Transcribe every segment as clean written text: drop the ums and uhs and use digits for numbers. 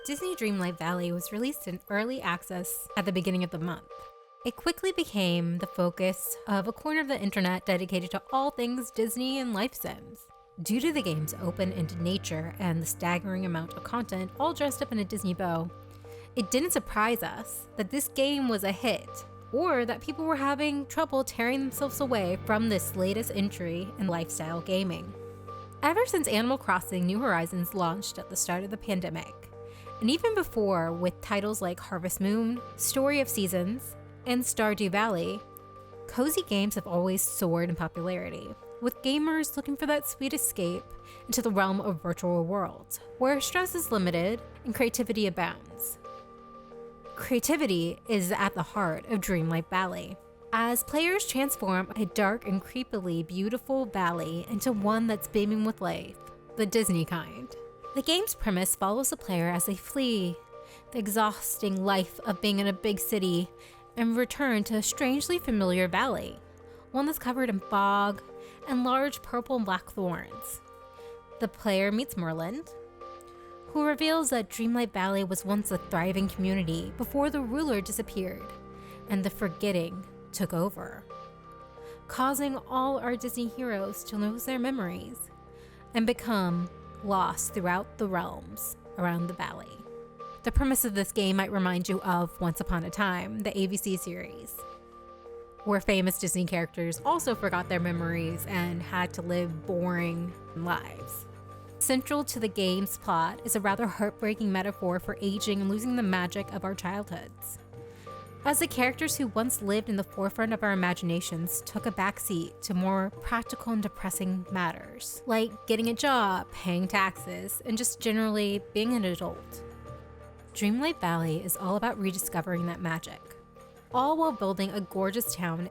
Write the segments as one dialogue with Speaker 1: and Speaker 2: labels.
Speaker 1: Disney Dreamlight Valley was released in early access at the beginning of the month. It quickly became the focus of a corner of the internet dedicated to all things Disney and life sims. Due to the game's open-ended nature and the staggering amount of content all dressed up in a Disney bow, it didn't surprise us that this game was a hit, or that people were having trouble tearing themselves away from this latest entry in lifestyle gaming. Ever since Animal Crossing New Horizons launched at the start of the pandemic, and even before with titles like Harvest Moon, Story of Seasons, and Stardew Valley, cozy games have always soared in popularity, with gamers looking for that sweet escape into the realm of virtual worlds, where stress is limited and creativity abounds. Creativity is at the heart of Dreamlight Valley, as players transform a dark and creepily beautiful valley into one that's beaming with life, the Disney kind. The game's premise follows the player as they flee the exhausting life of being in a big city and return to a strangely familiar valley, one that's covered in fog and large purple and black thorns. The player meets Merlin, who reveals that Dreamlight Valley was once a thriving community before the ruler disappeared and the forgetting took over, causing all our Disney heroes to lose their memories and become lost throughout the realms around the valley. The premise of this game might remind you of Once Upon a Time, the ABC series, where famous Disney characters also forgot their memories and had to live boring lives. Central to the game's plot is a rather heartbreaking metaphor for aging and losing the magic of our childhoods, as the characters who once lived in the forefront of our imaginations took a backseat to more practical and depressing matters, like getting a job, paying taxes, and just generally being an adult. Dreamlight Valley is all about rediscovering that magic, all while building a gorgeous town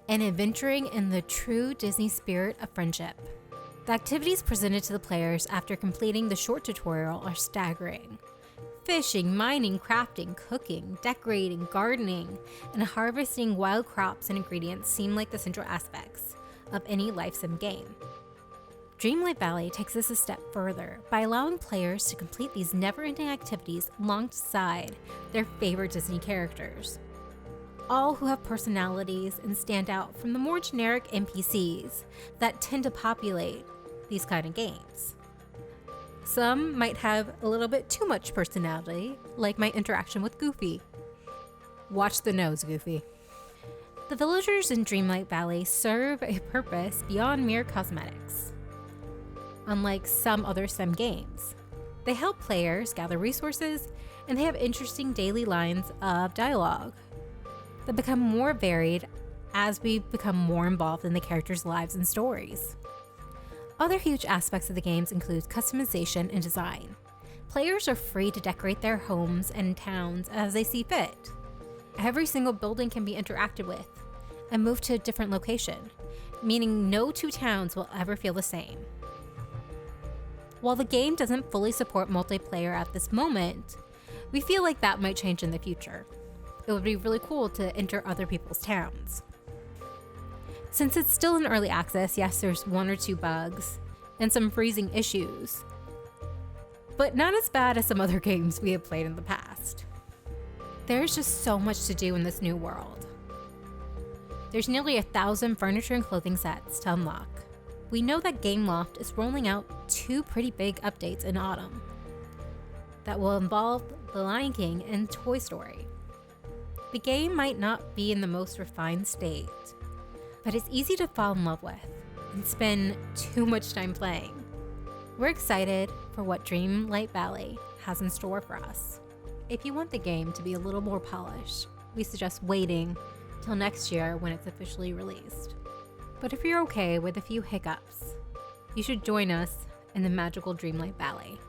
Speaker 1: and adventuring in the true Disney spirit of friendship. The activities presented to the players after completing the short tutorial are staggering. Fishing, mining, crafting, cooking, decorating, gardening, and harvesting wild crops and ingredients seem like the central aspects of any life sim game. Dreamlight Valley takes this a step further by allowing players to complete these never-ending activities alongside their favorite Disney characters, all who have personalities and stand out from the more generic NPCs that tend to populate these kind of games. Some might have a little bit too much personality, like my interaction with Goofy. Watch the nose, Goofy. The villagers in Dreamlight Valley serve a purpose beyond mere cosmetics. Unlike some other sim games, they help players gather resources, and they have interesting daily lines of dialogue that become more varied as we become more involved in the characters' lives and stories. Other huge aspects of the games include customization and design. Players are free to decorate their homes and towns as they see fit. Every single building can be interacted with and moved to a different location, meaning no two towns will ever feel the same. While the game doesn't fully support multiplayer at this moment, we feel like that might change in the future. It would be really cool to enter other people's towns. Since it's still in early access, yes, there's one or two bugs and some freezing issues, but not as bad as some other games we have played in the past. There's just so much to do in this new world. There's nearly 1,000 furniture and clothing sets to unlock. We know that Gameloft is rolling out 2 pretty big updates in autumn that will involve The Lion King and Toy Story. The game might not be in the most refined state, but it's easy to fall in love with and spend too much time playing. We're excited for what Dreamlight Valley has in store for us. If you want the game to be a little more polished, we suggest waiting till next year when it's officially released. But if you're okay with a few hiccups, you should join us in the magical Dreamlight Valley.